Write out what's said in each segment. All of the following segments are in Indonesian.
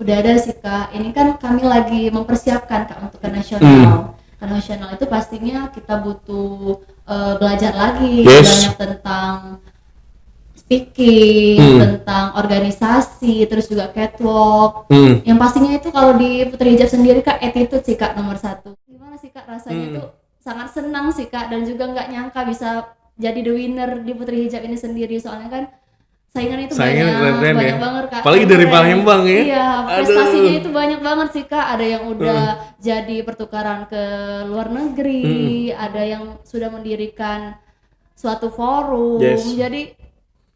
Udah ada sih Kak, ini kan kami lagi mempersiapkan Kak untuk ke nasional. Ke nasional itu pastinya kita butuh belajar lagi banyak tentang speaking, tentang organisasi, terus juga catwalk. Yang pastinya itu kalau di Putri Hijab sendiri Kak, attitude sih Kak nomor satu. Gimana sih Kak rasanya itu sangat senang sih Kak, dan juga nggak nyangka bisa jadi the winner di Putri Hijab ini sendiri, soalnya kan saingan itu keren banyak ya. banget Kak. Apalagi dari Palembang ya. Iya, prestasinya itu banyak banget sih Kak. Ada yang udah jadi pertukaran ke luar negeri, ada yang sudah mendirikan suatu forum. Jadi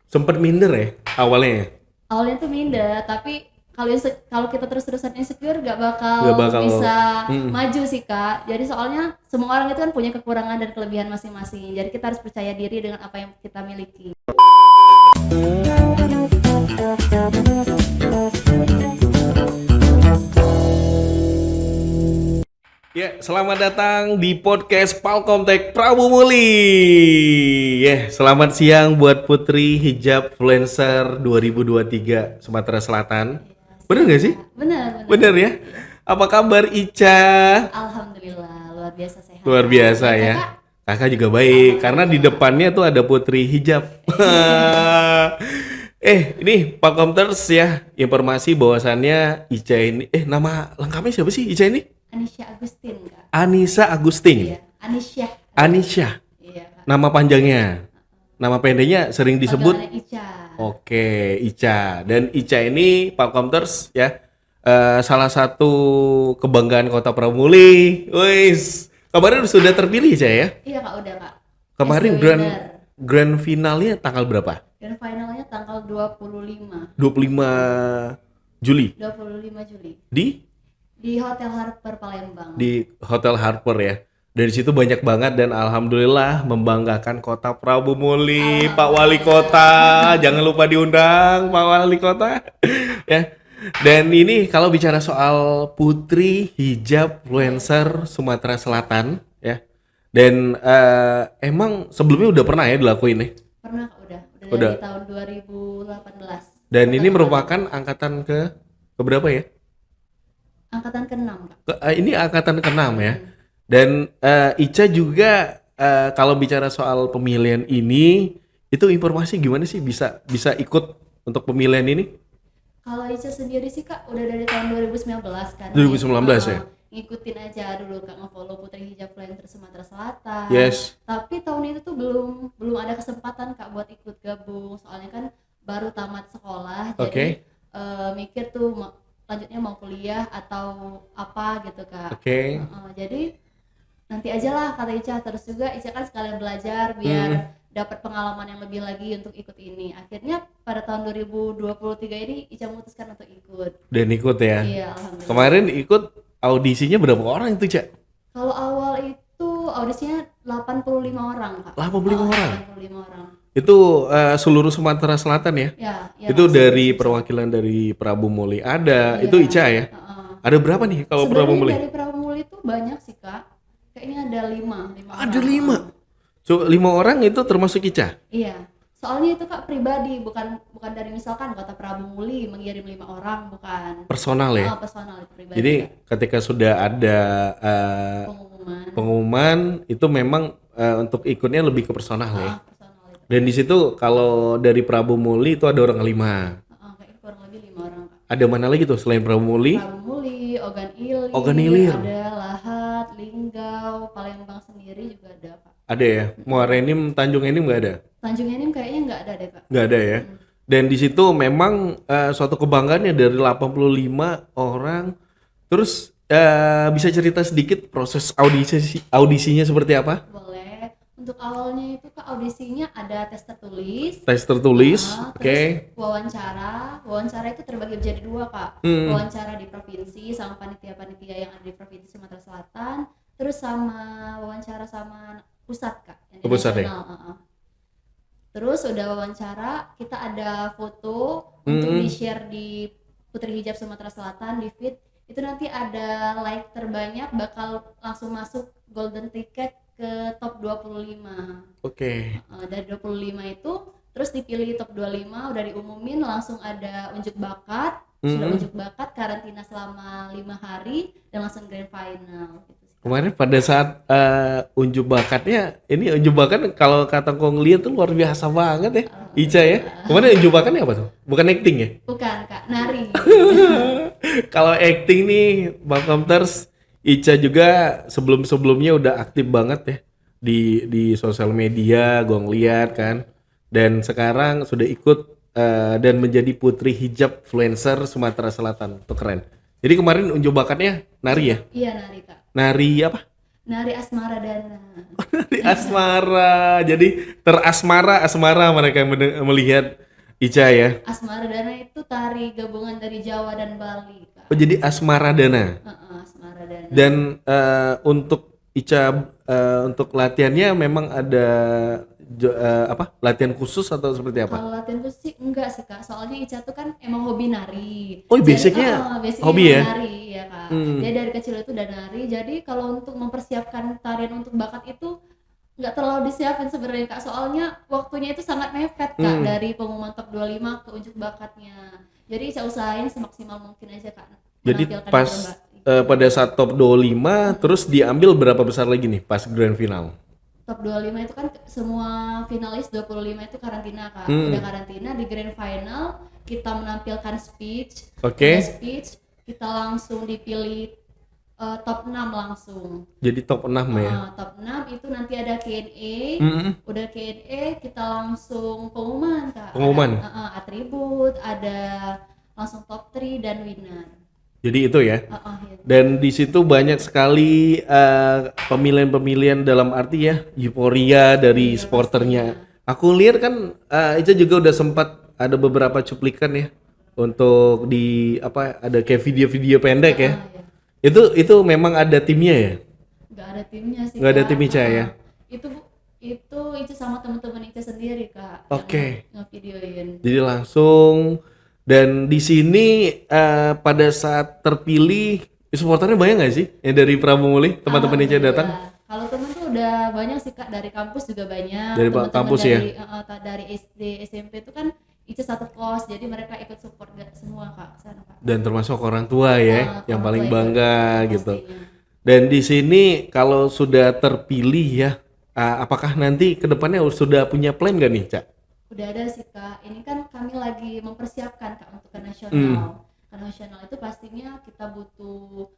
sempet minder ya awalnya. Awalnya tuh minder, tapi kalau kita terus-terusan insecure gak bakal bisa maju sih Kak. Jadi soalnya semua orang itu kan punya kekurangan dan kelebihan masing-masing. Jadi kita harus percaya diri dengan apa yang kita miliki. Ya, selamat datang di podcast Palkomtek Prabu Muli. Ya, selamat siang buat Putri Hijab Influencer 2023 Sumatera Selatan. Bener gak sih? Bener ya? Apa kabar Ica? Alhamdulillah, luar biasa sehat. Luar biasa ya. Kakak juga baik, karena di depannya tuh ada Putri Hijab. Ini Palkomters ya, informasi bahwasannya Ica ini, nama lengkapnya siapa sih Ica ini? Anisha Agustin Kak. Anissa Agustin. Iya, Anisha. Iya Kak. Nama panjangnya. Nama pendeknya sering disebut Ica. Oke, Ica. Dan Ica ini Palkomters ya, salah satu kebanggaan Kota Pramuli. Wis, kemarin sudah terpilih Ica ya? Iya Kak, udah Kak. Kemarin grand finalnya tanggal berapa? Grand finalnya tanggal 25 Juli. 25 Juli. Di Hotel Harper Palembang. Di Hotel Harper ya. Dari situ banyak banget dan alhamdulillah membanggakan Kota Prabu Muli, Pak Wali Kota. Jangan lupa diundang Pak Wali Kota. Ya. Dan ini kalau bicara soal Putri Hijab Influencer Sumatera Selatan ya. Dan emang sebelumnya udah pernah ya dilakuin nih? Pernah dari tahun 2018. Dan ini merupakan angkatan ke berapa ya? Angkatan ke-6 Kak. Ini angkatan ke-6 ya. Dan Ica juga kalau bicara soal pemilihan ini, itu informasi gimana sih bisa ikut untuk pemilihan ini? Kalau Ica sendiri sih Kak udah dari tahun 2019 kan. 2019 ya? Ngikutin aja dulu Kak, nge-follow Putri Hijab Influencer Sumatera Selatan. Yes. Tapi tahun itu tuh belum ada kesempatan Kak buat ikut gabung, soalnya kan baru tamat sekolah. Jadi mikir tuh lanjutnya mau kuliah atau apa gitu Kak. Jadi nanti aja lah kata Ica. Terus juga Ica kan sekalian belajar biar dapat pengalaman yang lebih lagi untuk ikut ini. Akhirnya pada tahun 2023 ini Ica memutuskan untuk ikut. Dan ikut ya? Iya, alhamdulillah. Kemarin ikut audisinya berapa orang itu Cak? Kalau awal itu audisinya 85 orang Kak. 85 orang? 85 orang. Itu seluruh Sumatera Selatan ya? Ya itu dari perwakilan dari Prabu Muli ada, itu Ica ya? Ada berapa nih kalau Prabu Muli? Dari Prabu Muli itu banyak sih Kak. Kayaknya ada 5 Ada 5? So 5 orang itu termasuk Ica? Iya. Soalnya itu Kak pribadi, bukan dari misalkan Kota Prabu Muli mengirim 5 orang, bukan. Personal ya? Personal itu pribadi. Jadi ketika sudah ada pengumuman itu memang untuk ikutnya lebih ke personal ya? Dan di situ kalau dari Prabu Muli itu ada orang 5. Kayaknya kurang lebih 5 orang Kak. Ada mana lagi tuh selain Prabu Muli? Prabu Muli, Ogan Ilir, ada Lahat, Linggau, Palembang sendiri juga ada Kak. Ada ya? Muara Enim, Tanjung Enim nggak ada? Tanjung Enim kayaknya nggak ada deh Kak. Nggak ada ya? Dan di situ memang suatu kebanggaannya dari 85 orang. Terus bisa cerita sedikit proses audisinya seperti apa? Boleh. Untuk awalnya itu Kak audisinya ada tes tertulis. Oke. Wawancara itu terbagi menjadi 2 Kak. Wawancara di provinsi sama panitia-panitia yang ada di provinsi Sumatera Selatan, terus sama wawancara sama pusat Kak, yang di nasional. Terus udah wawancara, kita ada foto untuk di-share di Putri Hijab Sumatera Selatan di feed. Itu nanti ada like terbanyak bakal langsung masuk golden ticket ke top 25. Oke. Dari 25 itu terus dipilih top 25, udah diumumin langsung ada unjuk bakat. Sudah unjuk bakat, karantina selama 5 hari dan langsung grand final gitu sih. Kemarin pada saat unjuk bakatnya, ini unjuk bakat kalau kata Kong lihat tuh luar biasa banget ya, Ica ya. Kemarin unjuk bakatnya apa tuh? Bukan acting ya? Bukan Kak, nari. Kalau acting nih, Bang Komters, Ica juga sebelum-sebelumnya udah aktif banget ya di sosial media, gue ngeliat kan. Dan sekarang sudah ikut dan menjadi putri hijab influencer Sumatera Selatan. Tuh keren. Jadi kemarin unjuk bakatnya nari ya? Iya nari Kak. Nari apa? Nari Asmara Dana. Nari asmara. Jadi asmara mereka yang melihat Ica ya. Asmara Dana itu tari gabungan dari Jawa dan Bali Kak. Oh jadi asmara dana. Asmara Dana. Dan untuk Ica untuk latihannya memang ada latihan khusus atau seperti apa? Kalau latihan khusus sih enggak sih Kak, soalnya Ica tuh kan emang hobi nari. Oh Jadi, basicnya hobi ya? nari ya Kak. Dia dari kecil itu udah nari, jadi kalau untuk mempersiapkan tarian untuk bakat itu nggak terlalu disiapin sebenarnya Kak, soalnya waktunya itu sangat mepet Kak, dari pengumuman top 25 ke unjuk bakatnya. Jadi Ica usahain semaksimal mungkin aja Kak. Jadi menampilkan pas pada saat top 25 terus diambil berapa besar lagi nih pas grand final? Top 25 itu kan semua finalis 25 itu karantina Kak. Udah karantina, di grand final kita menampilkan speech. Oke. Udah speech, kita langsung dipilih top 6 langsung. Jadi top 6 ya. Top 6 itu nanti ada Q&A. Udah Q&A kita langsung pengumuman Kak. Pengumuman. Atribut, ada langsung top 3 dan winner. Jadi itu ya. Iya. Dan di situ banyak sekali pemilihan-pemilihan dalam arti ya euforia dari sporternya. Aku lihat kan Ica juga udah sempat ada beberapa cuplikan ya untuk di ada kayak video-video pendek ya. Iya. Itu memang ada timnya ya? Nggak ada timnya sih. Nggak ada Kak. tim Ica ya? Itu Ica sama teman-teman Ica sendiri Kak. Oke. Ngevideoin. Jadi langsung. Dan di sini pada saat terpilih supporternya banyak nggak sih yang dari Prabu Muli teman-teman Ica datang? Kalau teman tuh udah banyak sih Kak, dari kampus juga banyak. Dari kampus ya? Dari SD SMP itu kan Ica satu kos, jadi mereka ikut support semua Kak sana Kak. Dan termasuk orang tua ya yang paling bangga gitu. Pastinya. Dan di sini kalau sudah terpilih ya, apakah nanti kedepannya sudah punya plan gak nih Cak? Udah ada sih Kak, ini kan kami lagi mempersiapkan Kak untuk ke nasional. Ke nasional itu pastinya kita butuh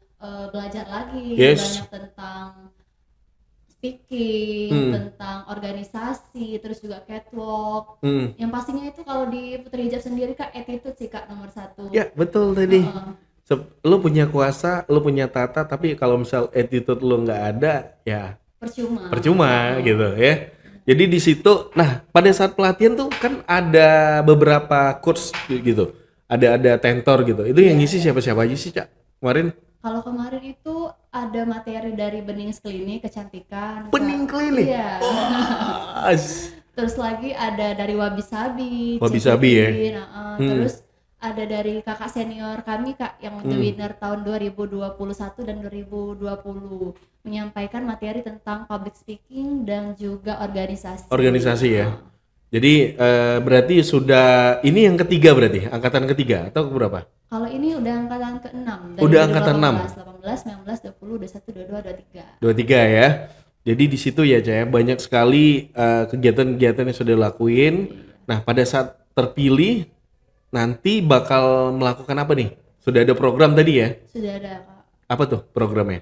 belajar lagi banyak tentang speaking, tentang organisasi, terus juga catwalk. Yang pastinya itu kalau di Putri Hijab sendiri Kak, attitude sih Kak nomor 1. Ya betul tadi. Lu punya kuasa, lu punya tata, tapi kalau misal attitude lu nggak ada, ya percuma gitu ya. Jadi di situ, nah pada saat pelatihan tuh kan ada beberapa coach gitu, ada tentor gitu. Itu yang ngisi siapa-siapa aja sih Cak kemarin? Kalau kemarin itu ada materi dari Bening Klinik Kecantikan. Bening Klinik? Iya. Terus lagi ada dari Wabi Sabi. Wabi Sabi ya. Terus ada dari kakak senior kami Kak yang the winner tahun 2021 dan 2020, menyampaikan materi tentang public speaking dan juga organisasi ya. Jadi berarti sudah ini yang ketiga berarti angkatan ketiga atau berapa? Kalau ini udah angkatan ke-6 dari udah angkatan 18, 19, 20, 21, 22, 23 ya. Jadi di situ ya Caya banyak sekali kegiatan-kegiatan yang sudah dilakuin. Nah pada saat terpilih nanti bakal melakukan apa nih? Sudah ada program tadi ya? Sudah ada Kak. Apa tuh programnya?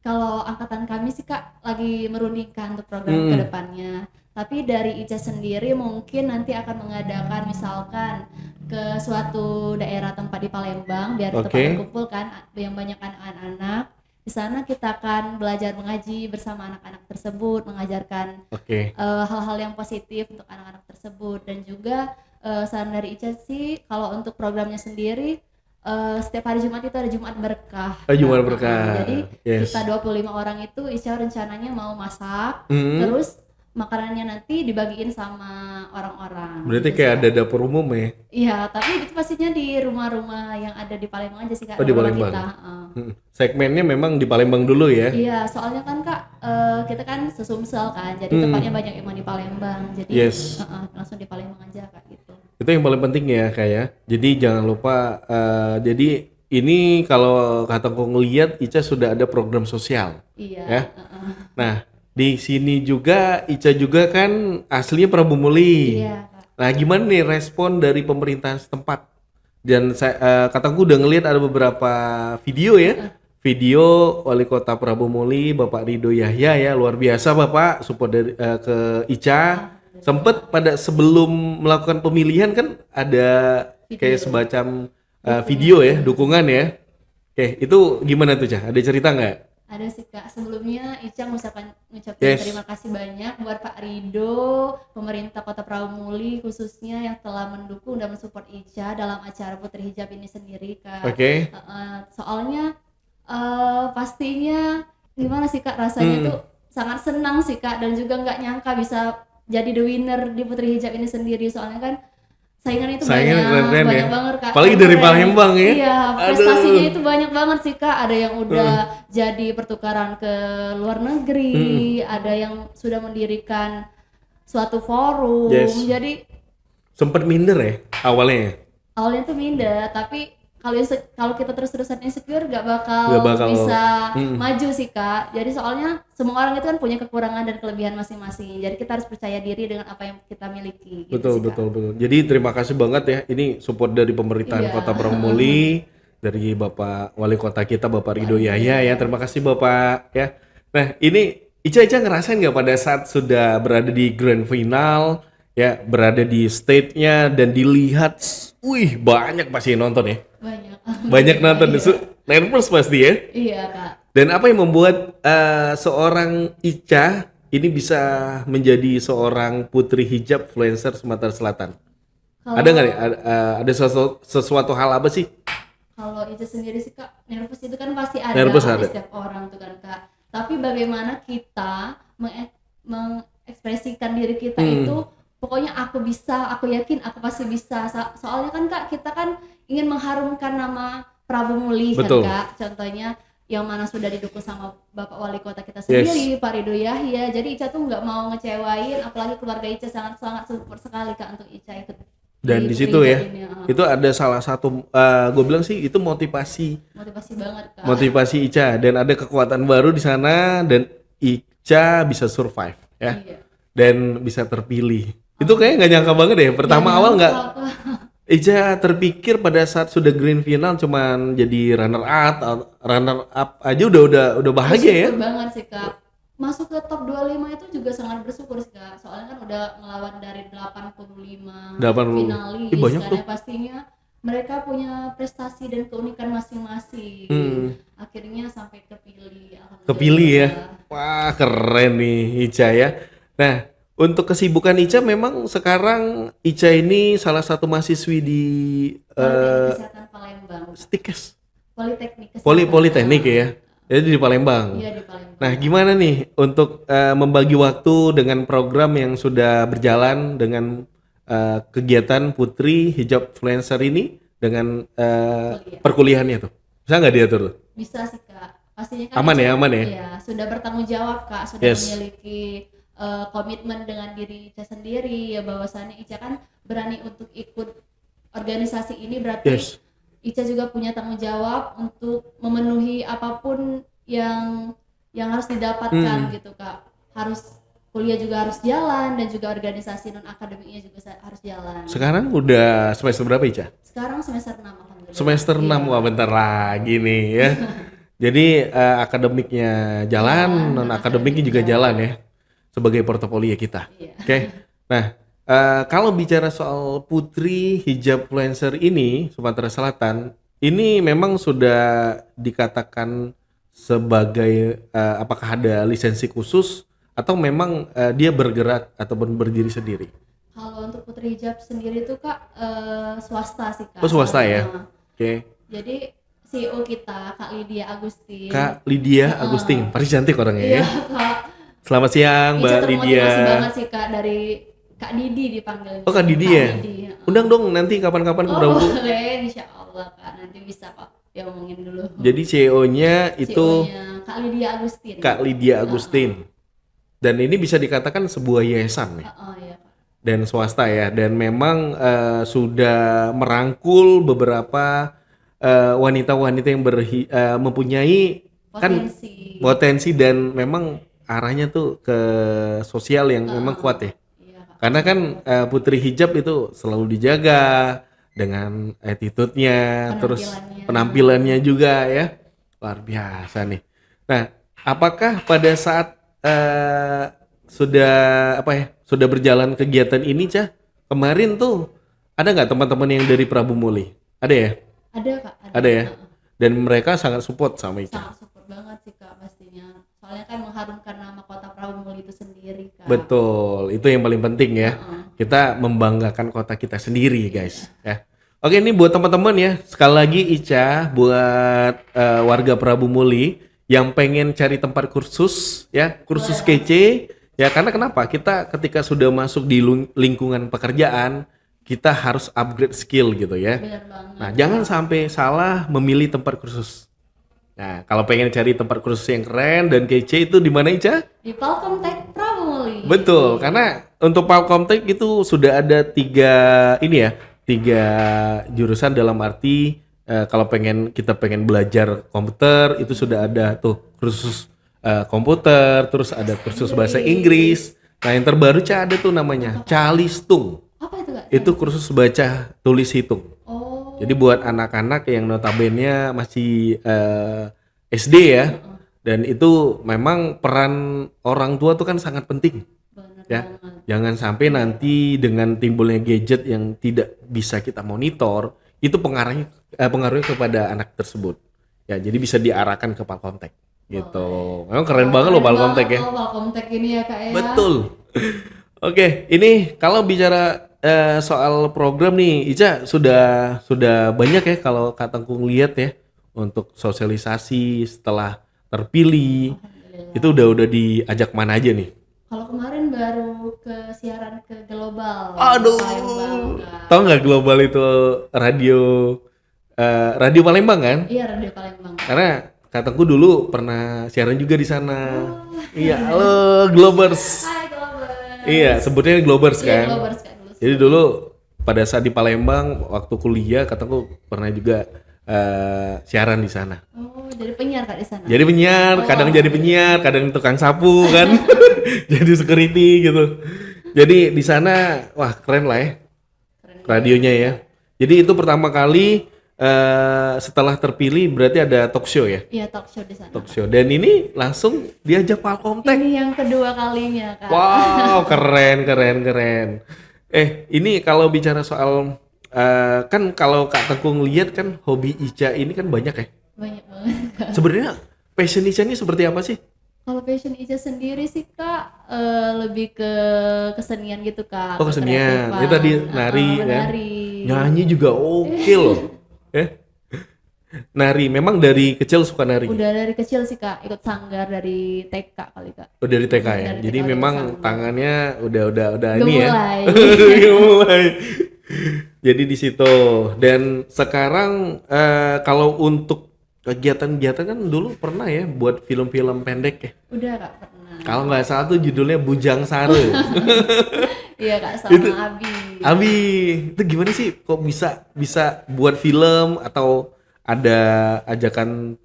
Kalau angkatan kami sih Kak lagi merundingkan untuk program kedepannya. Tapi dari Ica sendiri mungkin nanti akan mengadakan misalkan ke suatu daerah tempat di Palembang biar tempat berkumpul kan yang banyak anak-anak. Di sana kita akan belajar mengaji bersama anak-anak tersebut, mengajarkan hal-hal yang positif untuk anak-anak tersebut. Dan juga saran dari Ica sih kalau untuk programnya sendiri setiap hari Jumat itu ada Jumat berkah. Jumat berkah. Jadi kita 25 orang itu Ica rencananya mau masak, terus makanannya nanti dibagiin sama orang-orang. Berarti kayak ada dapur umum ya? Iya, tapi itu pastinya di rumah-rumah yang ada di Palembang aja sih Kak. Di Palembang. Segmennya memang di Palembang dulu ya? Iya, soalnya kan Kak kita kan sesumsel kan, jadi tempatnya banyak emang di Palembang. Jadi langsung di Palembang aja Kak gitu. Itu yang paling penting ya kayak. Jadi jangan lupa jadi ini kalau kata aku ngeliat Ica sudah ada program sosial. Iya. Ya. Nah, di sini juga Ica juga kan aslinya Prabu Muli. Iya, Kak. Nah, gimana nih respon dari pemerintahan setempat? Dan saya kataku udah ngelihat ada beberapa video ya. Video Wali Kota Prabu Muli Bapak Ridho Yahya ya, luar biasa Bapak support dari ke Ica. Sempet pada sebelum melakukan pemilihan kan ada kayak semacam video ya, dukungan ya. Oke, itu gimana tuh Cah? Ada cerita nggak? Ada sih Kak, sebelumnya Ica ngucapin Yes. terima kasih banyak buat Pak Ridho, pemerintah Kota Prabu Muli khususnya yang telah mendukung dan mensupport Ica dalam acara Putri Hijab ini sendiri Kak. Oke. Soalnya pastinya gimana sih Kak, rasanya tuh sangat senang sih Kak, dan juga nggak nyangka bisa jadi the winner di Putri Hijab ini sendiri, soalnya kan saingan itu Keren-keren banyak ya. banget Kak. Apalagi dari Keren. Palembang ya. Iya, Aduh. prestasinya itu banyak banget sih Kak. Ada yang udah jadi pertukaran ke luar negeri, ada yang sudah mendirikan suatu forum. Yes. Jadi Sempet minder ya awalnya. awalnya tuh minder, tapi kalau kita terus-terusan insecure Nggak bakal. bisa maju sih Kak. Jadi soalnya semua orang itu kan punya kekurangan dan kelebihan masing-masing. Jadi kita harus percaya diri dengan apa yang kita miliki. Gitu Betul, sih, Kak. betul, betul. Jadi terima kasih banget ya. Ini support dari pemerintahan Iya. Kota Prabu Muli, dari Bapak Wali Kota kita Bapak Ridho Yahya ya. Terima kasih Bapak ya. Nah, ini Ica ngerasain nggak pada saat sudah berada di grand final ya, berada di stage-nya dan dilihat, wih banyak pasti yang nonton ya. Banyak nonton, nervous pasti ya. Iya Kak. Dan apa yang membuat seorang Ica ini bisa menjadi seorang putri hijab influencer Sumatera Selatan? Ada nggak nih? Ada sesuatu hal apa sih? Kalau Ica sendiri sih Kak, nervous itu kan pasti ada Nervous di ada. setiap orang tuh kan Kak. Tapi bagaimana kita mengekspresikan diri kita itu, pokoknya aku bisa, aku yakin aku pasti bisa. Soalnya kan Kak, kita kan ingin mengharumkan nama Prabu Muli kan Betul. Kak. Contohnya yang mana sudah didukung sama Bapak Wali Kota kita sendiri, Pak Ridho Yahya. Jadi Ica tuh nggak mau ngecewain, apalagi keluarga Ica sangat-sangat support sekali Kak untuk Ica ikut. Dan di situ ya, itu ada salah satu, gue bilang sih itu motivasi banget Kak. motivasi Ica, dan ada kekuatan baru di sana dan Ica bisa survive ya, Iya. dan bisa terpilih. Itu kayak nggak nyangka banget ya. Pertama awal nggak, Ica terpikir pada saat sudah grand final cuman jadi runner up aja udah bahagia ya. Bersyukur banget sih Kak. Masuk ke top 25 itu juga sangat bersyukur sih Kak. Soalnya kan udah ngelawan dari 85 finalis. Banyak Karena tuh. pastinya mereka punya prestasi dan keunikan masing-masing. Akhirnya sampai kepilih. Alhamdulillah. Kepilih ya. Wah, keren nih Ica ya. Nah, untuk kesibukan Ica memang sekarang Ica ini salah satu mahasiswi di Politeknik Kesehatan Palembang. Stikes. Politeknik Kesehatan. Politeknik ya. Jadi di Palembang. Iya, di Palembang. Nah, gimana nih untuk membagi waktu dengan program yang sudah berjalan dengan kegiatan Putri Hijab Influencer ini dengan perkuliahannya tuh? Bisa nggak diatur tuh? Bisa sih Kak. Pastinya kan Aman Ica, ya, aman ya? Iya, sudah bertanggung jawab Kak, sudah Yes. memiliki komitmen dengan diri Ica sendiri ya, bahwasannya Ica kan berani untuk ikut organisasi ini, berarti Yes. Ica juga punya tanggung jawab untuk memenuhi apapun yang harus didapatkan gitu Kak. Harus kuliah juga harus jalan, dan juga organisasi non akademiknya juga harus jalan. Sekarang udah semester berapa Ica? Sekarang semester 6 alhamdulillah. Semester 6, wah bentar lagi nih ya. Jadi akademiknya jalan, non akademiknya juga jalan ya, sebagai portofolio kita. Iya. Oke. Nah, kalau bicara soal Putri Hijab Influencer ini Sumatera Selatan, ini memang sudah dikatakan sebagai apakah ada lisensi khusus atau memang dia bergerak ataupun berdiri sendiri? Kalau untuk Putri Hijab sendiri tuh Kak, swasta sih Kak. Oh, swasta ya. Oke. Jadi CEO kita Kak Lydia Agustin. Kak Lydia Agustin, pasti cantik orangnya ya. Iya Kak. Selamat siang Mbak Lydia. Termotivasi banget sih Kak, dari Kak Didi dipanggilnya. Oh Kak Didi ya? Undang dong nanti kapan-kapan ke Oh Prabu. boleh, insya Allah Kak, nanti bisa Kak diomongin dulu. Jadi CEO-nya itu CEO-nya Kak Lydia Agustin. Kak Lydia Agustin. Dan ini bisa dikatakan sebuah yayasan nih. Oh iya Kak. dan swasta ya, dan memang sudah merangkul beberapa wanita-wanita yang mempunyai kan potensi dan memang arahnya tuh ke sosial yang memang kuat ya. Iya, Kak. Karena kan putri hijab itu selalu dijaga dengan attitude-nya, terus penampilannya juga ya. Luar biasa nih. Nah, apakah pada saat sudah berjalan kegiatan ini, Cah, kemarin tuh ada nggak teman-teman yang dari Prabu Muli? Ada ya? Ada, Kak. Ada ya? Dan mereka sangat support sama Ica. Sangat support banget sih, Kak, pastinya. Soalnya kan mengharumkan nama kota Prabu Muli itu sendiri, Kak. Betul, itu yang paling penting ya. Kita membanggakan kota kita sendiri, guys. Ya. Oke, ini buat teman-teman ya. Sekali lagi Ica, buat warga Prabu Muli yang pengen cari tempat kursus ya, kursus kece ya. Karena kenapa? Kita ketika sudah masuk di lingkungan pekerjaan, kita harus upgrade skill gitu ya. Benar banget. Nah, jangan sampai salah memilih tempat kursus. Nah, kalau pengen cari tempat kursus yang keren dan kece itu di mana, Ica? Di Palcom Tech Prabu Muli. Betul, karena untuk Palcom Tech itu sudah ada tiga jurusan, dalam arti kalau kita pengen belajar komputer itu sudah ada tuh kursus komputer, terus ada kursus bahasa Inggris. Nah, yang terbaru ada tuh namanya Calistung. Apa itu, Kak? Itu kursus baca tulis hitung. Oh. Jadi buat anak-anak yang notabene masih SD ya, dan itu memang peran orang tua tuh kan sangat penting. Benar Ya, banget. jangan sampai nanti dengan timbulnya gadget yang tidak bisa kita monitor, itu pengaruhnya kepada anak tersebut. Ya, jadi bisa diarahkan ke Palcom Tech gitu. Memang keren banget loh Palcom Tech ya. Palcom Tech ini ya, Kak ya. Betul. Oke, ini kalau bicara soal program nih, Ica sudah banyak ya kalau Kak Tengkung lihat ya untuk sosialisasi setelah terpilih. Itu udah diajak mana aja nih? Kalau kemarin baru ke siaran ke Global. Aduh, Palembang, tau nggak Global itu radio Palembang kan? Iya, Radio Palembang. Karena Kak Tengku dulu pernah siaran juga di sana. Iya, halo Globers. Hai Global. Iya, sebutnya Globers Iya, kan. Globers kan dulu. Jadi dulu pada saat di Palembang waktu kuliah Kak Tengku pernah juga siaran di sana. Oh, jadi penyiar Kak di sana. Jadi penyiar, kadang jadi penyiar, kadang tukang sapu kan. Jadi security gitu. Jadi di sana wah keren lah ya. Radionya ya. Jadi itu pertama kali setelah terpilih berarti ada talk show ya? Iya, talk show di sana. Talk show. Dan ini langsung diajak Palcom Tech. Ini yang kedua kalinya, Kak. Wow, keren. Ini kalau bicara soal kan kalau Kak Tengkung lihat kan hobi Ica ini kan banyak ya. Banyak banget, Kak. Sebenarnya passion Ica ini seperti apa sih? Kalau passion Ica sendiri sih, Kak, lebih ke kesenian gitu, Kak. Oh, kesenian. Kreatifan. Itu tadi nari kan. Menari. Nyanyi juga oke loh. Nari, memang dari kecil suka nari. Udah dari kecil sih, Kak, ikut sanggar dari TK kali, Kak. Oh, dari TK ya. Dari Jadi TK memang sanggar. tangannya udah Udah ini ya. mulai. Udah mulai. Jadi di situ. Dan sekarang kalau untuk kegiatan-kegiatan kan dulu pernah ya buat film-film pendek ya. Udah, Kak, pernah. Kalau nggak salah tuh judulnya Bujang Sare. Iya, Kak, sama Itu- Abi. Abi, itu gimana sih? Kok bisa buat film atau ada ajakan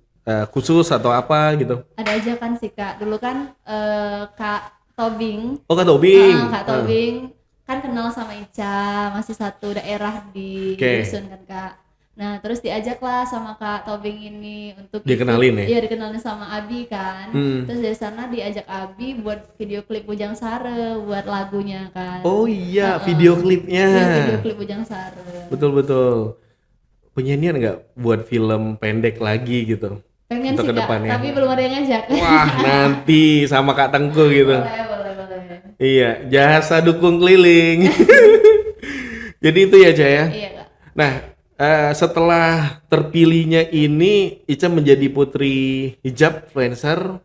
khusus atau apa gitu? Ada ajakan sih, Kak. Dulu kan Kak Tobing, Oh, Kak Tobing. Kak Tobing kan kenal sama Ica, masih satu daerah di Oke. dusun kan, Kak. Nah, terus diajaklah sama Kak Tobing ini untuk Dikenalin ya? Iya, dikenalin sama Abi kan. Terus dari sana diajak Abi buat video klip Bujang Sare, buat lagunya kan. Oh iya, video klipnya. Iya, video klip Bujang Sare. Betul. Penyanyian nggak buat film pendek lagi gitu? Pengen Untuk sih, Kak, kedepannya. tapi belum ada yang ngajak. Wah, nanti sama Kak Tengku gitu. Boleh. Iya, jasa dukung keliling. Jadi itu ya, Jaya. Iya, Kak. Nah, setelah terpilihnya ini Ica menjadi putri hijab influencer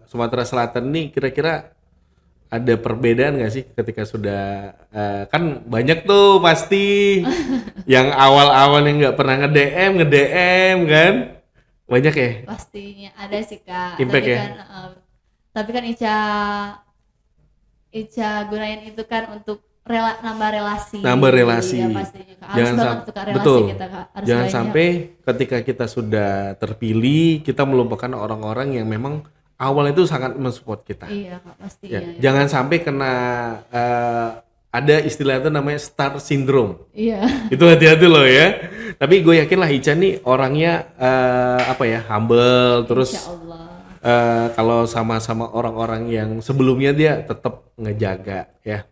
Sumatera Selatan nih, kira-kira ada perbedaan nggak sih ketika sudah kan banyak tuh pasti yang awal-awal yang nggak pernah nge-DM kan banyak ya. Pastinya ada sih, Kak. Impact tapi ya? kan tapi kan Ica Ica gunain itu kan untuk nambah relasi. Nambah relasi. Ya pastinya Kak. Harus Jangan banget tuh Kak relasi betul. kita Kak. Harus Jangan banyak. sampai ketika kita sudah terpilih, kita melupakan orang-orang yang memang awal itu sangat mensupport kita. Iya Kak, pastinya. Ya. Ya. Jangan sampai kena ada istilah itu namanya star syndrome. Iya. Itu hati-hati loh ya. Tapi gue yakin lah Ica nih orangnya humble, terus Insya Allah. kalau sama-sama orang-orang yang sebelumnya dia tetap ngejaga ya.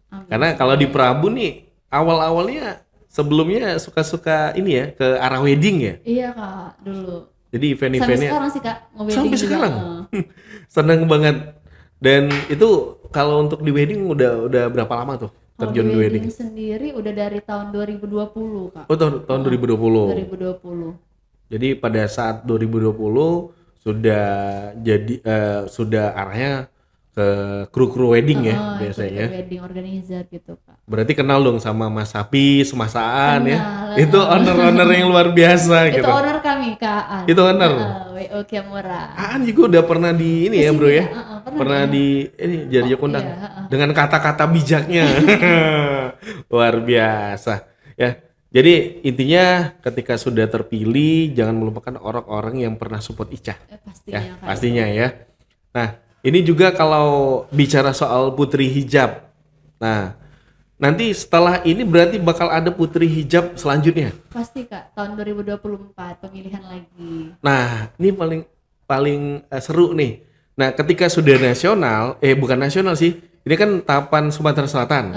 Amin. Karena kalau di Prabu nih awal-awalnya sebelumnya suka-suka ini ya ke arah wedding ya. Iya Kak, dulu. Jadi Sampai event-eventnya sekarang sih Kak, nge-wedding sampai juga. sekarang. Seneng banget. Dan itu kalau untuk di wedding udah berapa lama tuh Kalau terjun di di wedding? wedding sendiri udah dari tahun 2020 Kak. Oh tahun 2020. 2020. Jadi pada saat 2020 sudah jadi sudah arahnya ke kru wedding ya biasanya. Ikut wedding organizer gitu Kak. Berarti kenal dong sama Mas Sapi, Semasaan ya. Kenal. Itu owner-owner yang luar biasa Itu gitu. owner kami Kak Aan. Itu owner. WO Kiamura. Aan juga udah pernah di ini ya Kesini bro ya. ya, Pernah di ini jadi kondang iya, dengan kata-kata bijaknya. Luar biasa ya. Jadi intinya ketika sudah terpilih jangan melupakan orang-orang yang pernah support Ica. Pastinya Ya, Kak. pastinya ya. Nah, ini juga kalau bicara soal putri hijab. Nah, nanti setelah ini berarti bakal ada putri hijab selanjutnya. Pasti Kak, tahun 2024 pemilihan lagi. Nah, ini paling seru nih. Nah, ketika sudah nasional, bukan nasional sih. Ini kan tahapan Sumatera Selatan.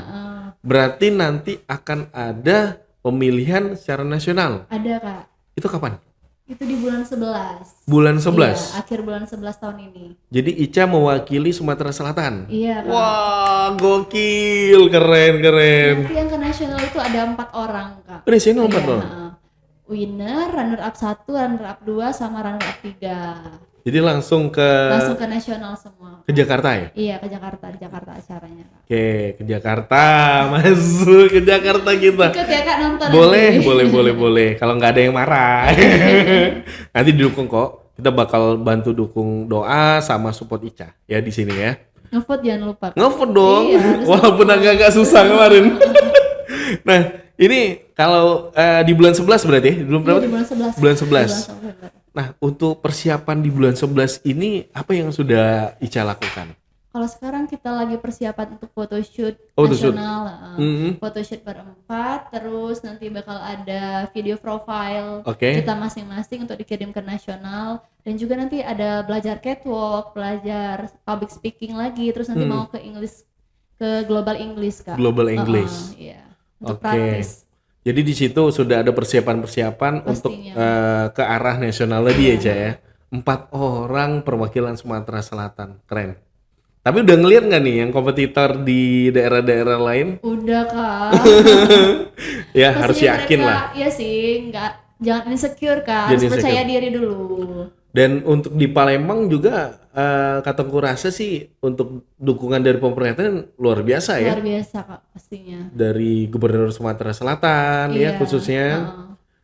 Berarti nanti akan ada pemilihan secara nasional. Ada Kak. Itu kapan? Itu di bulan 11. Bulan 11. Iya, akhir bulan 11 tahun ini. Jadi Ica mewakili Sumatera Selatan. Iya Kak. Wah, gokil, keren. Nanti yang ke nasional itu ada 4 orang Kak. Nasional 4 Iya, orang. Winner, runner up 1, runner up 2, sama runner up 3. Jadi langsung ke nasional semua. ke Jakarta ya? Iya, ke Jakarta, di Jakarta acaranya Kak. Oke, ke Jakarta, masuk ke Jakarta kita. Ikut ya Kak nonton. Boleh, nanti. boleh. Kalau nggak ada yang marah, nanti didukung kok. Kita bakal bantu dukung doa sama support Ica ya di sini ya. Ngevote jangan lupa Kak. Ngevote dong, Iya, harus walaupun agak-agak susah kemarin. Nah, ini kalau di bulan 11 berarti ya? Belum berapa? Iya, di bulan 11. Bulan 11. Di bulan November. Nah, untuk persiapan di bulan 11 ini apa yang sudah Ica lakukan? Kalau sekarang kita lagi persiapan untuk photoshoot Photoshoot. nasional, Mhm. photoshoot berempat, terus nanti bakal ada video profile Oke. kita masing-masing untuk dikirim ke nasional, dan juga nanti ada belajar catwalk, belajar public speaking lagi, terus nanti mau ke English, ke global English Kak. Global English. Iya. Untuk Oke. praktis. Jadi di situ sudah ada persiapan-persiapan untuk ke arah nasional lagi aja ya. 4 orang perwakilan Sumatera Selatan, keren. Tapi udah ngeliat nggak nih yang kompetitor di daerah-daerah lain? Udah Kak. Ya harus Pastinya yakin mereka, lah. Iya sih, jangan insecure Kak, Jangan harus percaya insecure. diri dulu. Dan untuk di Palembang juga kataku rasa sih untuk dukungan dari pemerintah luar biasa ya. Luar biasa Kak, pastinya. Dari Gubernur Sumatera Selatan ya Iya, khususnya.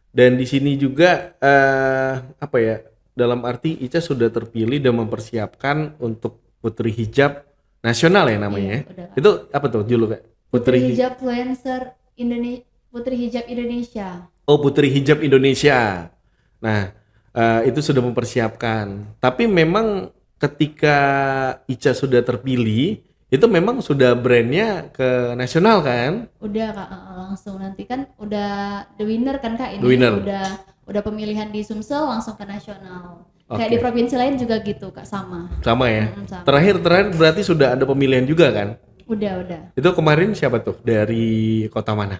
Dan di sini juga apa ya? Dalam arti Ica sudah terpilih dan mempersiapkan untuk Putri Hijab Nasional ya namanya. Iya, udah. Itu apa tuh julukan? Putri Hijab Influencer Indonesia. Putri Hijab Indonesia. Oh, Putri Hijab Indonesia. Nah, itu sudah mempersiapkan. Tapi memang ketika Ica sudah terpilih, itu memang sudah brandnya ke nasional kan? Udah Kak, langsung nanti kan udah the winner kan Kak, ini The winner. udah pemilihan di Sumsel langsung ke nasional. Oke. Kayak di provinsi lain juga gitu Kak, sama. Sama ya. Sama. Terakhir berarti sudah ada pemilihan juga kan? Udah. Itu kemarin siapa tuh? Dari kota mana?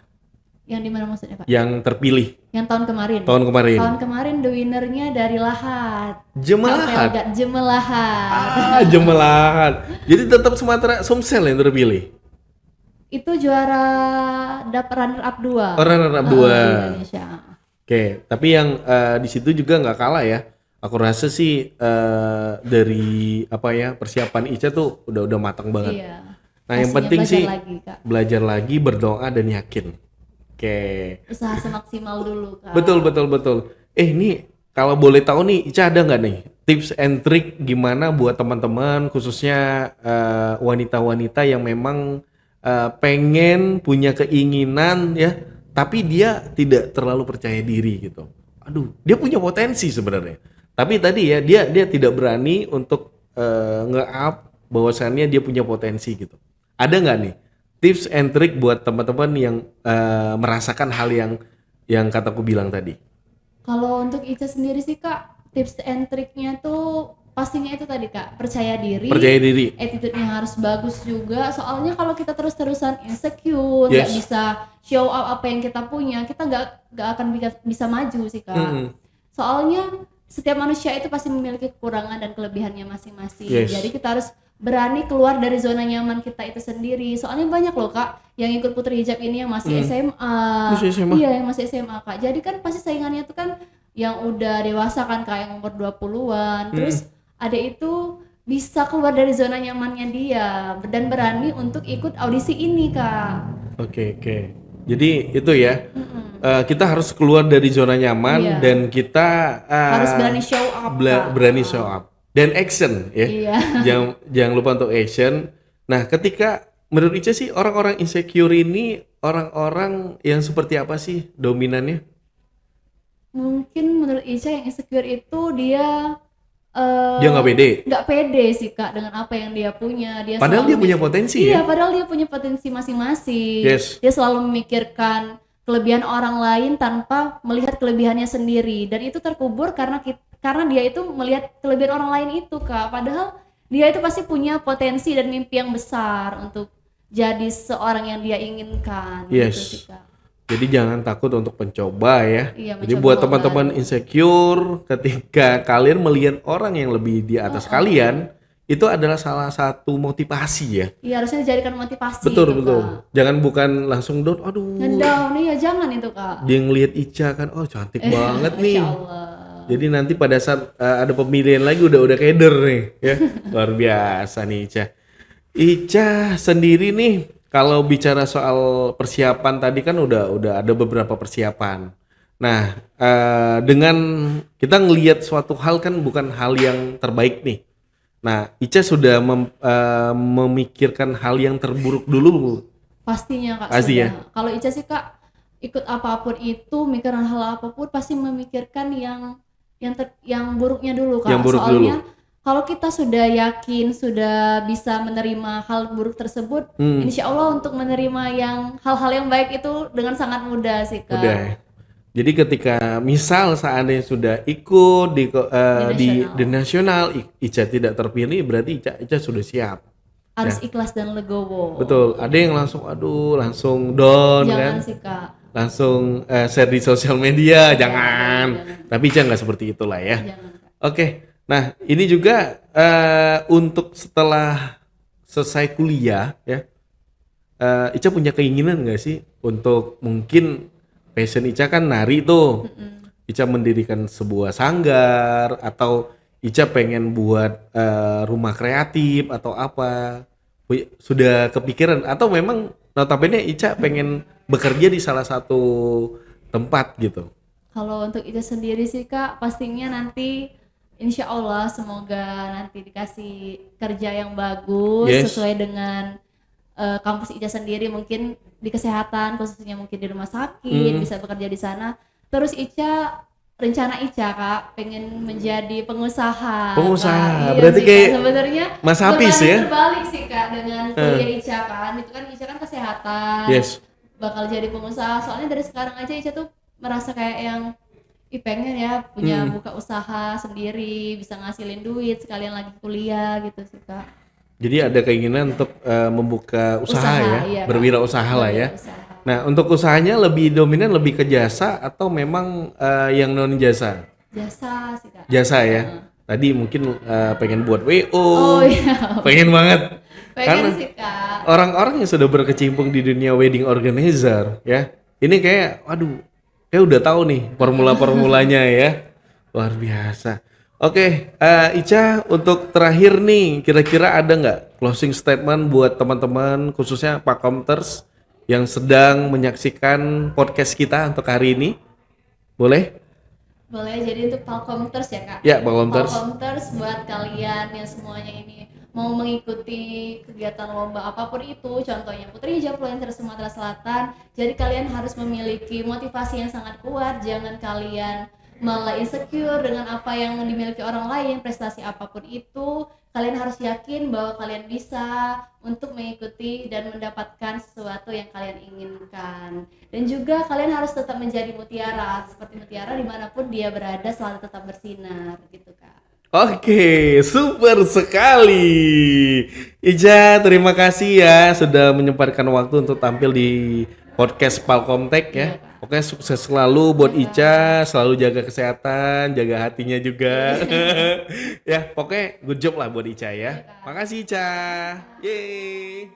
Yang di mana maksudnya Pak? Yang terpilih Yang tahun kemarin. tahun kemarin. Tahun kemarin the winnernya dari Lahat. Jemelahat. Jemelahat. Jemelahat. Jadi tetap Sumatera Sumsel yang terpilih. Itu juara runner up 2. Runner up 2. Di Indonesia. Oke, tapi yang di situ juga nggak kalah ya. Aku rasa sih dari apa ya persiapan Ica tuh udah matang banget. Iya. Nah yang Pastinya penting belajar sih lagi, Kak. belajar lagi, berdoa dan yakin. Oke. Usaha semaksimal dulu Kak. Betul. Ini kalau boleh tahu nih, Ica ada nggak nih tips and trick gimana buat teman-teman khususnya wanita-wanita yang memang pengen punya keinginan ya, tapi dia tidak terlalu percaya diri gitu. Aduh, dia punya potensi sebenarnya. Tapi tadi ya dia tidak berani untuk nge-up bahwasannya dia punya potensi gitu. Ada nggak nih tips and trick buat teman-teman yang merasakan hal yang kataku bilang tadi? Kalau untuk Ica sendiri sih Kak, tips and triknya tuh pastinya itu tadi Kak, percaya diri, attitude-nya harus bagus juga. Soalnya kalau kita terus-terusan insecure, nggak bisa show up apa yang kita punya, kita nggak akan bisa maju sih Kak. Soalnya setiap manusia itu pasti memiliki kekurangan dan kelebihannya masing-masing. Jadi kita harus berani keluar dari zona nyaman kita itu sendiri. Soalnya banyak loh Kak yang ikut Putri Hijab ini yang masih SMA. Iya, yang masih SMA Kak. Jadi kan pasti saingannya tuh kan yang udah dewasa kan Kak, yang umur 20-an. Terus ada itu bisa keluar dari zona nyamannya dia dan berani untuk ikut audisi ini Kak. Oke. Jadi itu ya, kita harus keluar dari zona nyaman dan kita harus berani show up. Berani show up dan action ya. Jangan lupa untuk action. Nah, ketika menurut Ica sih orang-orang insecure ini orang-orang yang seperti apa sih dominannya? Mungkin menurut Ica yang insecure itu dia nggak pede sih Kak dengan apa yang dia punya. Padahal dia punya potensi. Iya, padahal dia punya potensi masing-masing. Dia selalu memikirkan kelebihan orang lain tanpa melihat kelebihannya sendiri, dan itu terkubur karena dia itu melihat kelebihan orang lain itu Kak. Padahal dia itu pasti punya potensi dan mimpi yang besar untuk jadi seorang yang dia inginkan. Gitu sih Kak. Jadi jangan takut untuk mencoba ya. Jadi buat teman-teman insecure, ketika kalian melihat orang yang lebih di atas kalian, itu adalah salah satu motivasi ya. Iya, harusnya dijadikan motivasi. Betul. Jangan bukan langsung down, aduh. Ngedown nih ya, jangan itu Kak. Dia ngelihat Ica kan, oh cantik banget nih. Jadi nanti pada saat ada pemilihan lagi udah keder nih ya. Luar biasa nih Ica. Ica sendiri nih, kalau bicara soal persiapan tadi kan udah ada beberapa persiapan. Nah, dengan kita ngelihat suatu hal kan bukan hal yang terbaik nih. Nah, Ica sudah memikirkan hal yang terburuk dulu. Pastinya Kak. Pasti ya. Kalau Ica sih Kak, ikut apapun itu, mikirin hal apapun pasti memikirkan yang buruknya dulu Kak. Yang buruk soalnya dulu. Kalau kita sudah yakin, sudah bisa menerima hal buruk tersebut, insya Allah untuk menerima hal-hal yang baik itu dengan sangat mudah sih Kak. Udah. Jadi ketika misal seandainya sudah ikut di nasional, Ica tidak terpilih, berarti Ica sudah siap. Harus ikhlas dan legowo. Betul. Ada yang langsung down. Jangan kan? Sih Kak. Langsung share di sosial media, jangan. Tapi Ica nggak seperti itulah ya. Oke. Nah, ini juga untuk setelah selesai kuliah ya, Ica punya keinginan nggak sih untuk mungkin passion Ica kan nari tuh, Ica mendirikan sebuah sanggar atau Ica pengen buat rumah kreatif atau apa? Sudah kepikiran atau memang notabene Ica pengen bekerja di salah satu tempat gitu? Kalau untuk Ica sendiri sih Kak, pastinya nanti insya Allah semoga nanti dikasih kerja yang bagus sesuai dengan kampus Ica sendiri, mungkin di kesehatan khususnya mungkin di rumah sakit bisa bekerja di sana. Terus rencana Ica Kak pengen menjadi pengusaha. Iya, berarti kayak sebenarnya Mas Hafiz ya? Terbalik sih Kak dengan kuliah Ica kan, itu kan Ica kan kesehatan, bakal jadi pengusaha. Soalnya dari sekarang aja Ica tuh merasa kayak yang pengen ya punya buka usaha sendiri, bisa ngasilin duit sekalian lagi kuliah gitu sih Kak. Jadi ada keinginan untuk membuka usaha ya, iya, berwirausaha lah ya. Nah, untuk usahanya lebih dominan lebih ke jasa atau memang yang non jasa? Jasa sih Kak. Jasa ya. Tadi mungkin pengen buat WO. Pengen banget. Karena sih Kak. Orang-orang yang sudah berkecimpung di dunia wedding organizer ya, ini kayak udah tahu nih formulanya ya. Luar biasa. Oke, Ica, untuk terakhir nih, kira-kira ada nggak closing statement buat teman-teman khususnya Pak Comters yang sedang menyaksikan podcast kita untuk hari ini? Boleh? Boleh, jadi untuk Palcomters ya Kak? Ya, Palcomters. Palcomters buat kalian yang semuanya ini mau mengikuti kegiatan lomba apapun itu, contohnya Putri Hijab Influencer Sumatera Selatan, jadi kalian harus memiliki motivasi yang sangat kuat, jangan kalian malah insecure dengan apa yang dimiliki orang lain, prestasi apapun itu, kalian harus yakin bahwa kalian bisa untuk mengikuti dan mendapatkan sesuatu yang kalian inginkan. Dan juga kalian harus tetap menjadi mutiara, seperti mutiara dimanapun dia berada selalu tetap bersinar gitu Kak. Oke, super sekali. Ija, terima kasih ya sudah menyempatkan waktu untuk tampil di podcast Palcomtech ya. Oke, sukses selalu buat Ica, selalu jaga kesehatan, jaga hatinya juga. Ya, pokoknya good job lah buat Ica ya. Makasih Ica. Yeay.